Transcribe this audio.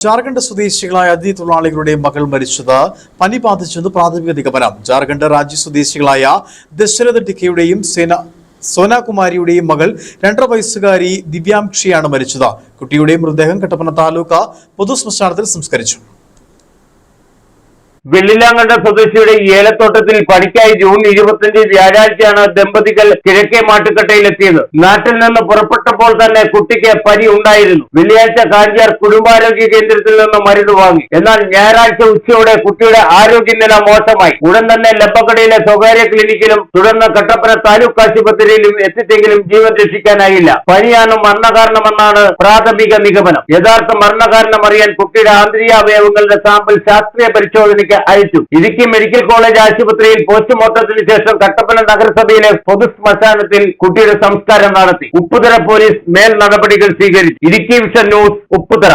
ജാർഖണ്ഡ് സ്വദേശികളായ അതിഥി തൊഴിലാളികളുടെ മകൾ മരിച്ചത് പനി ബാധിച്ചെന്ന് പ്രാഥമിക നിഗമനം. ജാർഖണ്ഡ് രാജ്യ സ്വദേശികളായ ദശരഥ ടിക്കയുടെയും സോനാകുമാരിയുടെയും മകൾ 2.5 വയസ്സുകാരി ദിവ്യാംഷിയാണ് മരിച്ചത്. കുട്ടിയുടെ മൃതദേഹം കട്ടപ്പന താലൂക്ക് പൊതുശ്മശാനത്തിൽ സംസ്കരിച്ചു. വെള്ളിലാങ്കണ്ട സ്വദേശിയുടെ ഏലത്തോട്ടത്തിൽ പണിക്കായി ജൂൺ 25 വ്യാഴാഴ്ചയാണ് ദമ്പതികൾ കിഴക്കേ മാട്ടുക്കട്ടയിലെത്തിയത്. നാട്ടിൽ നിന്ന് പുറപ്പെട്ടപ്പോൾ തന്നെ കുട്ടിക്ക് പനി ഉണ്ടായിരുന്നു. വെള്ളിയാഴ്ച കാഞ്ചാർ കുടുംബാരോഗ്യ കേന്ദ്രത്തിൽ നിന്ന് മരുന്ന് വാങ്ങി. എന്നാൽ ഞായറാഴ്ച ഉച്ചയോടെ കുട്ടിയുടെ ആരോഗ്യനില മോശമായി. ഉടൻ തന്നെ ലബക്കടയിലെ സ്വകാര്യ ക്ലിനിക്കിലും തുടർന്ന് കട്ടപ്പന താലൂക്ക് ആശുപത്രിയിലും എത്തിച്ചെങ്കിലും ജീവൻ രക്ഷിക്കാനായില്ല. പനിയാണ് മരണകാരണമെന്നാണ് പ്രാഥമിക നിഗമനം. യഥാർത്ഥ മരണകാരണം അറിയാൻ കുട്ടിയുടെ ആന്തരികാവയവങ്ങളുടെ സാമ്പിൾ ശാസ്ത്രീയ പരിശോധനയ്ക്ക് അയച്ചു. ഇടുക്കി മെഡിക്കൽ കോളേജ് ആശുപത്രിയിൽ പോസ്റ്റ്മോർട്ടത്തിന് ശേഷം കട്ടപ്പന നഗരസഭയിലെ പൊതുശ്മശാനത്തിൽ കുട്ടിയുടെ സംസ്കാരം നടത്തി. ഉപ്പുതറ പോലീസ് മേൽ നടപടികൾ സ്വീകരിച്ചു. Idukki vision news, Upputhara.